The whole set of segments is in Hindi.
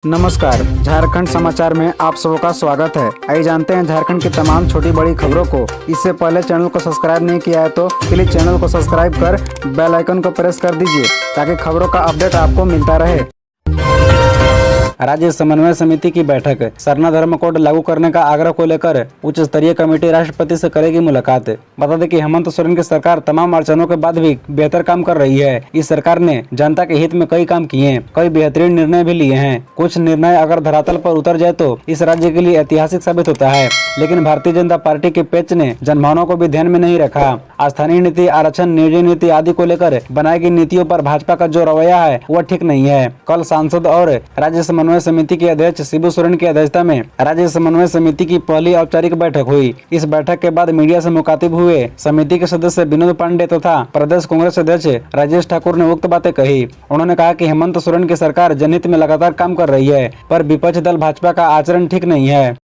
नमस्कार, झारखंड समाचार में आप सबका स्वागत है। आइए जानते हैं झारखंड की तमाम छोटी बड़ी खबरों को। इससे पहले चैनल को सब्सक्राइब नहीं किया है तो प्लीज चैनल को सब्सक्राइब कर बेल आइकन को प्रेस कर दीजिए ताकि खबरों का अपडेट आपको मिलता रहे। राज्य समन्वय समिति की बैठक। सरना धर्म कोड लागू करने का आग्रह को लेकर उच्च स्तरीय कमेटी राष्ट्रपति से करेगी मुलाकात। बता दें कि हेमंत सोरेन की सरकार तमाम अड़चनों के बाद भी बेहतर काम कर रही है। इस सरकार ने जनता के हित में कई काम किए, कई बेहतरीन निर्णय भी लिए हैं। कुछ निर्णय अगर धरातल पर उतर जाए तो इस राज्य के लिए ऐतिहासिक साबित होता है, लेकिन भारतीय जनता पार्टी के पेच ने जनभावनाओं को भी ध्यान में नहीं रखा। स्थानीय नीति, आरक्षण, नियोजन नीति आदि को लेकर बनाई गई नीतियों पर भाजपा का जो रवैया है वह ठीक नहीं है। कल सांसद और राज्य समन्वय समिति के अध्यक्ष शिबू सोरेन की अध्यक्षता में राज्य समन्वय समिति की पहली औपचारिक बैठक हुई। इस बैठक के बाद मीडिया से मुखातिब हुए समिति के सदस्य विनोद पांडे तथा प्रदेश कांग्रेस अध्यक्ष राजेश ठाकुर ने उक्त बातें कही। उन्होंने कहा कि हेमंत सोरेन की सरकार जनहित में लगातार काम कर रही है, पर विपक्ष दल भाजपा का आचरण ठीक नहीं है।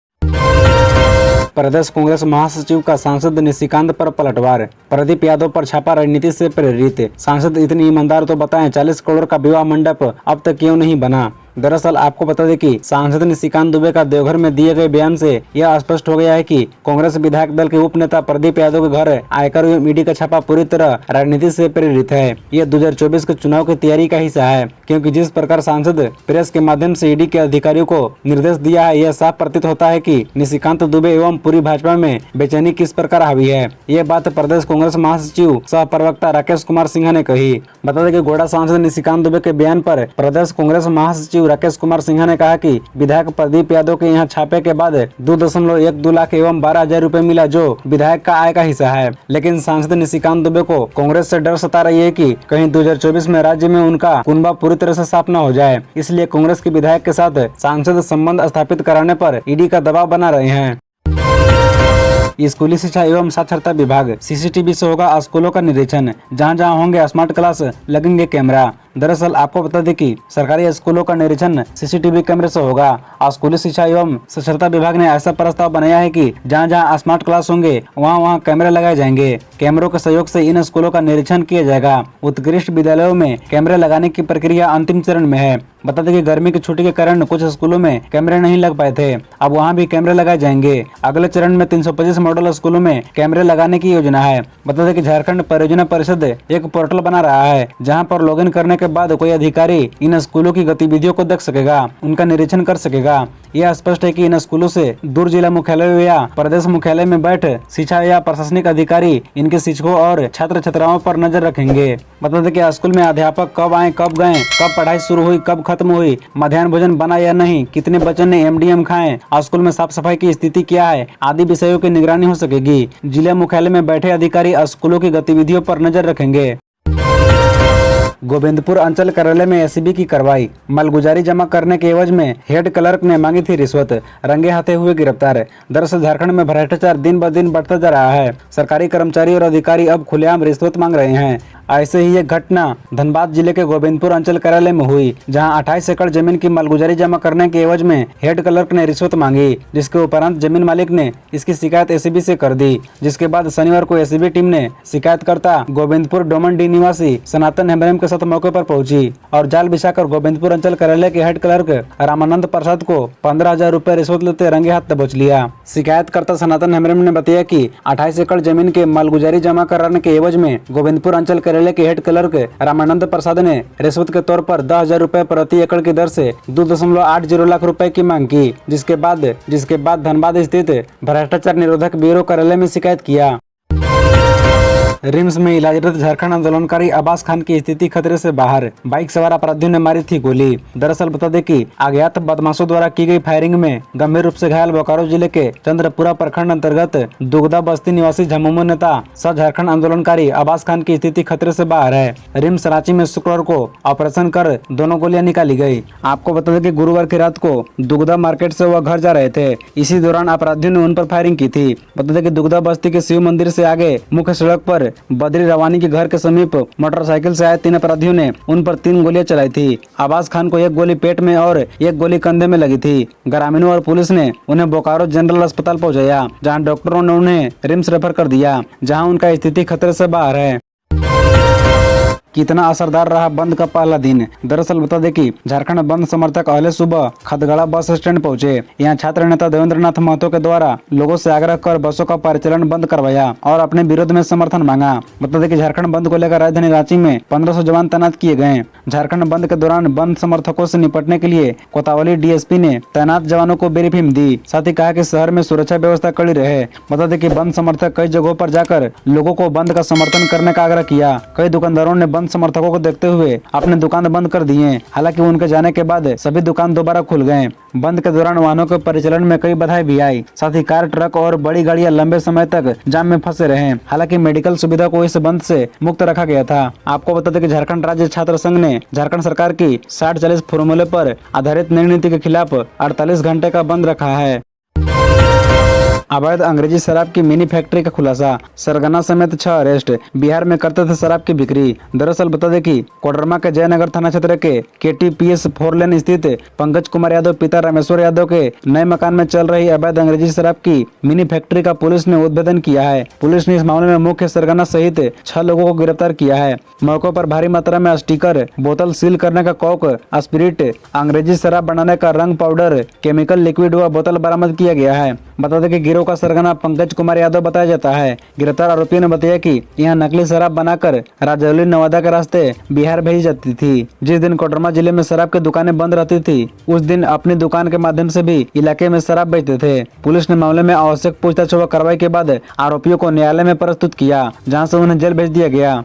प्रदेश कांग्रेस महासचिव का सांसद निशिकांत पर पलटवार। प्रदीप यादव पर छापा राजनीति से प्रेरित। सांसद इतनी ईमानदार तो बताएं 40 करोड़ का विवाह मंडप अब तक क्यों नहीं बना। दरअसल आपको बता दें कि सांसद निशिकांत दुबे का देवघर में दिए गए बयान से यह स्पष्ट हो गया है कि कांग्रेस विधायक दल के उप नेता प्रदीप यादव के घर आयकर एवं ईडी का छापा पूरी तरह राजनीति से प्रेरित है। यह 2024 के चुनाव की तैयारी का हिस्सा है, क्योंकि जिस प्रकार सांसद प्रेस के माध्यम से ईडी के अधिकारियों को निर्देश दिया है, यह साफ प्रतीत होता है कि निशिकांत दुबे एवं पूरी भाजपा में बेचैनी किस प्रकार हावी है। ये बात प्रदेश कांग्रेस महासचिव सह प्रवक्ता राकेश कुमार सिन्हा ने कही। बता दें कि गोड़ा सांसद निशिकांत दुबे के बयान पर प्रदेश कांग्रेस महासचिव राकेश कुमार सिन्हा ने कहा कि विधायक प्रदीप यादव के यहाँ छापे के बाद 2.12 लाख एवं 12,000 रुपए मिला, जो विधायक का आय का हिस्सा है। लेकिन सांसद निशिकांत दुबे को कांग्रेस से डर सता रही है कि कहीं 2024 में राज्य में उनका कुनबा पूरी तरह से साफ न हो जाए, इसलिए कांग्रेस के विधायक के साथ सांसद संबंध स्थापित कराने पर ईडी का दबाव बना रहे हैं। स्कूली शिक्षा एवं साक्षरता विभाग सीसीटीवी से होगा स्कूलों का निरीक्षण। जहां जहां होंगे स्मार्ट क्लास, लगेंगे कैमरा। दरअसल आपको बता दें कि सरकारी स्कूलों का निरीक्षण सीसीटीवी कैमरे से होगा। स्कूली शिक्षा एवं साक्षरता विभाग ने ऐसा प्रस्ताव बनाया है कि जहां जहां स्मार्ट क्लास होंगे वहां कैमरे लगाए जाएंगे। कैमरों के सहयोग से इन स्कूलों का निरीक्षण किया जाएगा। उत्कृष्ट विद्यालयों में कैमरे लगाने की प्रक्रिया अंतिम चरण में है। बता दें कि गर्मी की छुट्टी के कारण कुछ स्कूलों में कैमरे नहीं लग पाए थे, अब वहां भी कैमरे लगाए जाएंगे। अगले चरण में 325 मॉडल स्कूलों में कैमरे लगाने की योजना है। बता दें कि झारखंड परियोजना परिषद एक पोर्टल बना रहा है, जहां पर लॉगिन करने के बाद कोई अधिकारी इन स्कूलों की गतिविधियों को देख सकेगा, उनका निरीक्षण कर सकेगा। यह स्पष्ट है कि इन स्कूलों से दूर जिला मुख्यालय या प्रदेश मुख्यालय में बैठ शिक्षा या प्रशासनिक अधिकारी इनके शिक्षकों और छात्र छात्राओं पर नजर रखेंगे। बता दें कि स्कूल में अध्यापक कब आए, कब गए, कब पढ़ाई शुरू हुई, कब खत्म हुई, मध्याह्न भोजन बना या नहीं, कितने बच्चों ने एमडीएम खाए, स्कूल में साफ सफाई की स्थिति क्या है, आदि विषयों की निगरानी हो सकेगी। जिला मुख्यालय में बैठे अधिकारी स्कूलों की गतिविधियों पर नजर रखेंगे। गोविंदपुर अंचल कार्यालय में एसीबी की कार्रवाई। मालगुजारी जमा करने के एवज में हेड क्लर्क ने मांगी थी रिश्वत, रंगे हाथे हुए गिरफ्तार। दरअसल झारखंड में भ्रष्टाचार दिन ब दिन बढ़ता जा रहा है। सरकारी कर्मचारी और अधिकारी अब खुलेआम रिश्वत मांग रहे हैं। ऐसे ही एक घटना धनबाद जिले के गोविंदपुर अंचल कार्यालय में हुई, जहां 28 एकड़ जमीन की मालगुजारी जमा करने के एवज में हेड क्लर्क ने रिश्वत मांगी, जिसके उपरांत जमीन मालिक ने इसकी शिकायत एसीबी से कर दी। जिसके बाद शनिवार को एसीबी टीम ने शिकायतकर्ता गोविंदपुर डोमन डी निवासी सनातन हेम्ब्रम के साथ मौके पर पहुंची और जाल बिछाकर गोविंदपुर अंचल कार्यालय के हेड क्लर्क रामानंद प्रसाद को 15,000 रुपए रिश्वत लेते रंगे हाथ दबोच लिया। शिकायतकर्ता सनातन हेम्ब्रम ने बताया कि 28 एकड़ जमीन के मालगुजारी जमा कराने के एवज में गोविंदपुर अंचल कार्यालय के हेड क्लर्क रामानंद प्रसाद ने रिश्वत के तौर पर 10,000 रुपए प्रति एकड़ की दर से 2.80 लाख रुपए की मांग की, जिसके बाद धनबाद स्थित भ्रष्टाचार निरोधक ब्यूरो कार्यालय में शिकायत किया। रिम्स में इलाजरत झारखंड आंदोलनकारी अब्बास खान की स्थिति खतरे से बाहर। बाइक सवार अपराधियों ने मारी थी गोली। दरअसल बता दें कि अज्ञात बदमाशों द्वारा की गई फायरिंग में गंभीर रूप से घायल बोकारो जिले के चंद्रपुरा प्रखंड अंतर्गत दुगदा बस्ती निवासी झामुमो नेता सह झारखंड आंदोलनकारी अब्बास खान की स्थिति खतरे से बाहर है। रिम्स रांची में शुक्रवार को ऑपरेशन कर दोनों गोलियां निकाली गयी। आपको बता दें कि गुरुवार की रात को दुगदा मार्केट से वह घर जा रहे थे। इसी दौरान अपराधियों ने उन पर फायरिंग की थी। बता दें कि दुगदा बस्ती के शिव मंदिर से आगे मुख्य सड़क पर बद्री रवानी के घर के समीप मोटरसाइकिल से आए 3 अपराधियों ने उन पर 3 गोलियां चलाई थी। अब्बास खान को एक गोली पेट में और एक गोली कंधे में लगी थी। ग्रामीणों और पुलिस ने उन्हें बोकारो जनरल अस्पताल पहुंचाया, जहां डॉक्टरों ने उन्हें रिम्स रेफर कर दिया, जहां उनका स्थिति खतरे से बाहर है। कितना असरदार रहा बंद का पहला दिन। दरअसल बता दें कि झारखंड बंद समर्थक अहले सुबह खतगड़ा बस स्टैंड पहुंचे। यहाँ छात्र नेता देवेंद्र नाथ महतो के द्वारा लोगों से आग्रह कर बसों का परिचालन बंद करवाया और अपने विरोध में समर्थन मांगा। बता दें कि झारखंड बंद को लेकर राजधानी रांची में 1500 जवान तैनात किए गए। झारखंड बंद के दौरान बंद समर्थकों से निपटने के लिए कोतवाली डीएसपी ने तैनात जवानों को ब्रीफिंग दी। साथ ही कहा कि शहर में सुरक्षा व्यवस्था कड़ी रहे। बता दें कि बंद समर्थक कई जगहों पर जाकर लोगों को बंद का समर्थन करने का आग्रह किया। कई दुकानदारों ने बंद समर्थकों को देखते हुए अपने दुकान बंद कर दिए। हालांकि उनके जाने के बाद सभी दुकान दोबारा खुल गए। बंद के दौरान वाहनों के परिचालन में कई बाधाएं भी आई। साथ ही कार, ट्रक और बड़ी गाड़ियां लंबे समय तक जाम में फंसे रहे। हालांकि मेडिकल सुविधा को इस बंद से मुक्त रखा गया था। आपको बता दें कि झारखंड राज्य छात्र संघ ने झारखंड सरकार की 60-40 फॉर्मूले पर आधारित नई नीति के खिलाफ 48 घंटे का बंद रखा है। अवैध अंग्रेजी शराब की मिनी फैक्ट्री का खुलासा, सरगना समेत 6 अरेस्ट। बिहार में करते थे शराब की बिक्री। दरअसल बता दें कि कोडरमा के जयनगर थाना क्षेत्र के KTPS 4 लेन स्थित पंकज कुमार यादव पिता रामेश्वर यादव के नए मकान में चल रही अवैध अंग्रेजी शराब की मिनी फैक्ट्री का पुलिस ने उद्भेदन किया है। पुलिस ने इस मामले में मुख्य सरगना सहित 6 लोगों को गिरफ्तार किया है। मौके पर भारी मात्रा में स्टिकर, बोतल सील करने का कॉक, स्पिरिट, अंग्रेजी शराब बनाने का रंग पाउडर, केमिकल लिक्विड व बोतल बरामद किया गया है। बता दें कि गिरोह का सरगना पंकज कुमार यादव बताया जाता है। गिरफ्तार आरोपियों ने बताया कि यहां नकली शराब बनाकर राजौली नवादा के रास्ते बिहार भेजी जाती थी। जिस दिन कोडरमा जिले में शराब की दुकानें बंद रहती थी, उस दिन अपनी दुकान के माध्यम से भी इलाके में शराब बेचते थे। पुलिस ने मामले में आवश्यक पूछताछ व कार्रवाई के बाद आरोपियों को न्यायालय में प्रस्तुत किया, जहाँ से उन्हें जेल भेज दिया गया।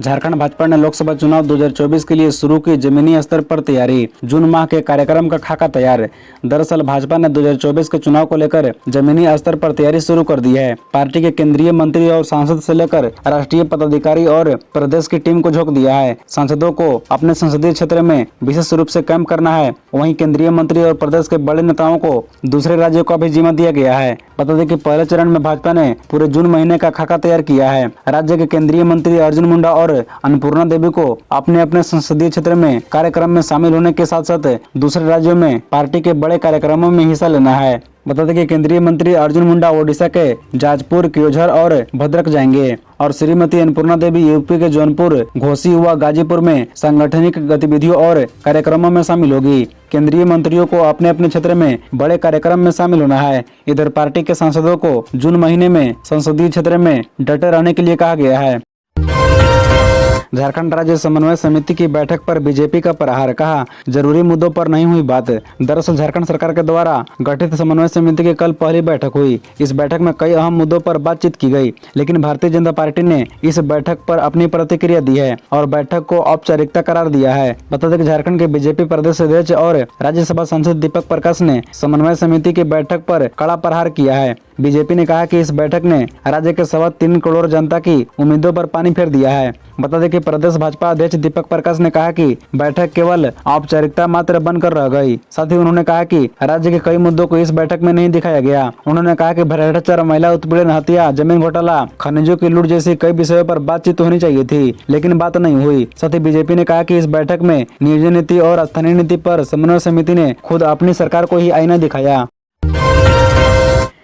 झारखंड भाजपा ने लोकसभा चुनाव 2024 के लिए शुरू की जमीनी स्तर पर तैयारी, जून माह के कार्यक्रम का खाका तैयार। दरअसल भाजपा ने 2024 के चुनाव को लेकर जमीनी स्तर पर तैयारी शुरू कर दी है। पार्टी के केंद्रीय मंत्री और सांसद से लेकर राष्ट्रीय पदाधिकारी और प्रदेश की टीम को झोंक दिया है। सांसदों को अपने संसदीय क्षेत्र में विशेष रूप से कैंप करना है। वहीं केंद्रीय मंत्री और प्रदेश के बड़े नेताओं को दूसरे राज्यों का भी जिम्मा दिया गया है। बता दें कि पहले चरण में भाजपा ने पूरे जून महीने का खाका तैयार किया है। राज्य के केंद्रीय मंत्री अर्जुन मुंडा और अन्नपूर्णा देवी को अपने अपने संसदीय क्षेत्र में कार्यक्रम में शामिल होने के साथ साथ दूसरे राज्यों में पार्टी के बड़े कार्यक्रमों में हिस्सा लेना है। बता दें कि केंद्रीय मंत्री अर्जुन मुंडा ओडिशा के जाजपुर, क्योंझर और भद्रक जाएंगे और श्रीमती अन्नपूर्णा देवी यूपी के जौनपुर, घोसी व गाजीपुर में सांगठनिक गतिविधियों और कार्यक्रमों में शामिल होगी। केंद्रीय मंत्रियों को अपने अपने क्षेत्र में बड़े कार्यक्रम में शामिल होना है। इधर पार्टी के सांसदों को जून महीने में संसदीय क्षेत्र में डटे रहने के लिए कहा गया है। झारखंड राज्य समन्वय समिति की बैठक पर बीजेपी का प्रहार, कहा जरूरी मुद्दों पर नहीं हुई बात। दरअसल झारखंड सरकार के द्वारा गठित समन्वय समिति की कल पहली बैठक हुई। इस बैठक में कई अहम मुद्दों पर बातचीत की गई, लेकिन भारतीय जनता पार्टी ने इस बैठक पर अपनी प्रतिक्रिया दी है और बैठक को औपचारिकता करार दिया है। बता दें कि झारखंड के बीजेपी प्रदेश अध्यक्ष और राज्यसभा सांसद दीपक प्रकाश ने समन्वय समिति की बैठक पर कड़ा प्रहार किया है। बीजेपी ने कहा कि इस बैठक ने राज्य के 3.25 करोड़ जनता की उम्मीदों पर पानी फेर दिया है। बता दें कि प्रदेश भाजपा अध्यक्ष दीपक प्रकाश ने कहा कि बैठक केवल औपचारिकता मात्र बनकर रह गई। साथ ही उन्होंने कहा कि राज्य के कई मुद्दों को इस बैठक में नहीं दिखाया गया। उन्होंने कहा कि भ्रष्टाचार, महिला उत्पीड़न, हत्या, जमीन घोटाला, खनिजों की लूट जैसी कई विषयों पर बातचीत होनी चाहिए थी, लेकिन बात नहीं हुई। साथ ही बीजेपी ने कहा कि इस बैठक में नियोजन नीति और स्थानीय नीति पर समन्वय समिति ने खुद अपनी सरकार को ही आईना दिखाया।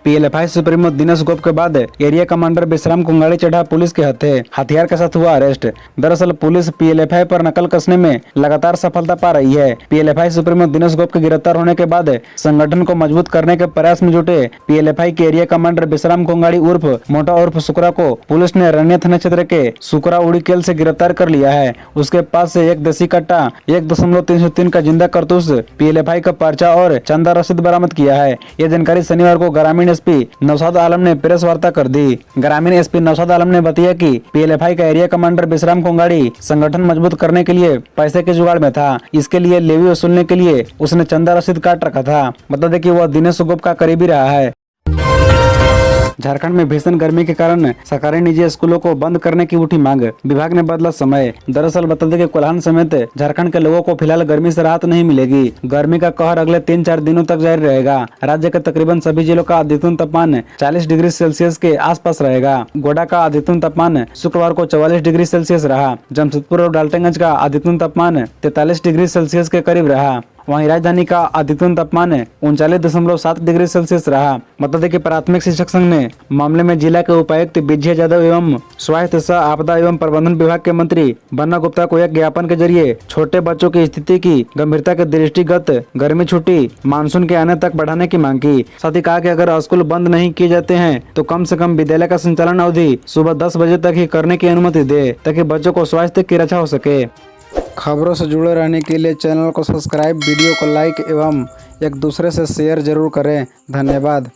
PLFI सुप्रीमो दिनेश गोप के बाद एरिया कमांडर विश्राम कुंगाड़ी चढ़ा पुलिस के हत्थे, हथियार के साथ हुआ अरेस्ट। दरअसल पुलिस PLFI पर नकल कसने में लगातार सफलता पा रही है। PLFI सुप्रीमो दिनेश गोप के गिरफ्तार होने के बाद संगठन को मजबूत करने के प्रयास में जुटे PLFI के एरिया कमांडर विश्राम कुंगाड़ी उर्फ मोटा उर्फ सुकरा को पुलिस ने रनिया थाना क्षेत्र के सुकरा उड़ी केल से गिरफ्तार कर लिया है। उसके पास से एक देसी कट्टा, 1.303 का जिंदा कारतूस, PLFI का पर्चा और चंदा रसीद बरामद किया है। यह जानकारी शनिवार को ग्रामीण SP नौशाद आलम ने प्रेस वार्ता कर दी। ग्रामीण SP नौशाद आलम ने बताया कि PLFI का एरिया कमांडर विश्राम कोंगाड़ी संगठन मजबूत करने के लिए पैसे के जुगाड़ में था। इसके लिए लेवी वसूलने के लिए उसने चंदा रसीद काट रखा था। बता दें कि वह दिनेश गोप का करीबी रहा है। झारखंड में भीषण गर्मी के कारण सरकारी निजी स्कूलों को बंद करने की उठी मांग, विभाग ने बदला समय। दरअसल बता दें कि कोल्हान समेत झारखंड के लोगों को फिलहाल गर्मी से राहत नहीं मिलेगी। गर्मी का कहर अगले 3-4 दिनों तक जारी रहेगा। राज्य के तकरीबन सभी जिलों का अधिकतम तापमान 40 डिग्री सेल्सियस के आसपास रहेगा। गोड्डा का अधिकतम तापमान शुक्रवार को 44 डिग्री सेल्सियस रहा। जमशेदपुर और डाल्टनगंज का अधिकतम तापमान 43 डिग्री सेल्सियस के करीब रहा। वहीं राजधानी का अधिकतम तापमान 39.7 डिग्री सेल्सियस रहा। बता दें कि प्राथमिक शिक्षक संघ ने मामले में जिला के उपायुक्त विजय यादव एवं स्वायत्त आपदा एवं प्रबंधन विभाग के मंत्री बन्ना गुप्ता को एक ज्ञापन के जरिए छोटे बच्चों की स्थिति की गंभीरता के दृष्टिगत गर्मी छुट्टी मानसून के आने तक बढ़ाने की मांग की। साथ ही कहा कि अगर स्कूल बंद नहीं किए जाते हैं तो कम से कम विद्यालय का संचालन अवधि सुबह 10 बजे तक ही करने की अनुमति दे, ताकि बच्चों को स्वास्थ्य की रक्षा हो सके। खबरों से जुड़े रहने के लिए चैनल को सब्सक्राइब, वीडियो को लाइक एवं एक दूसरे से शेयर जरूर करें। धन्यवाद।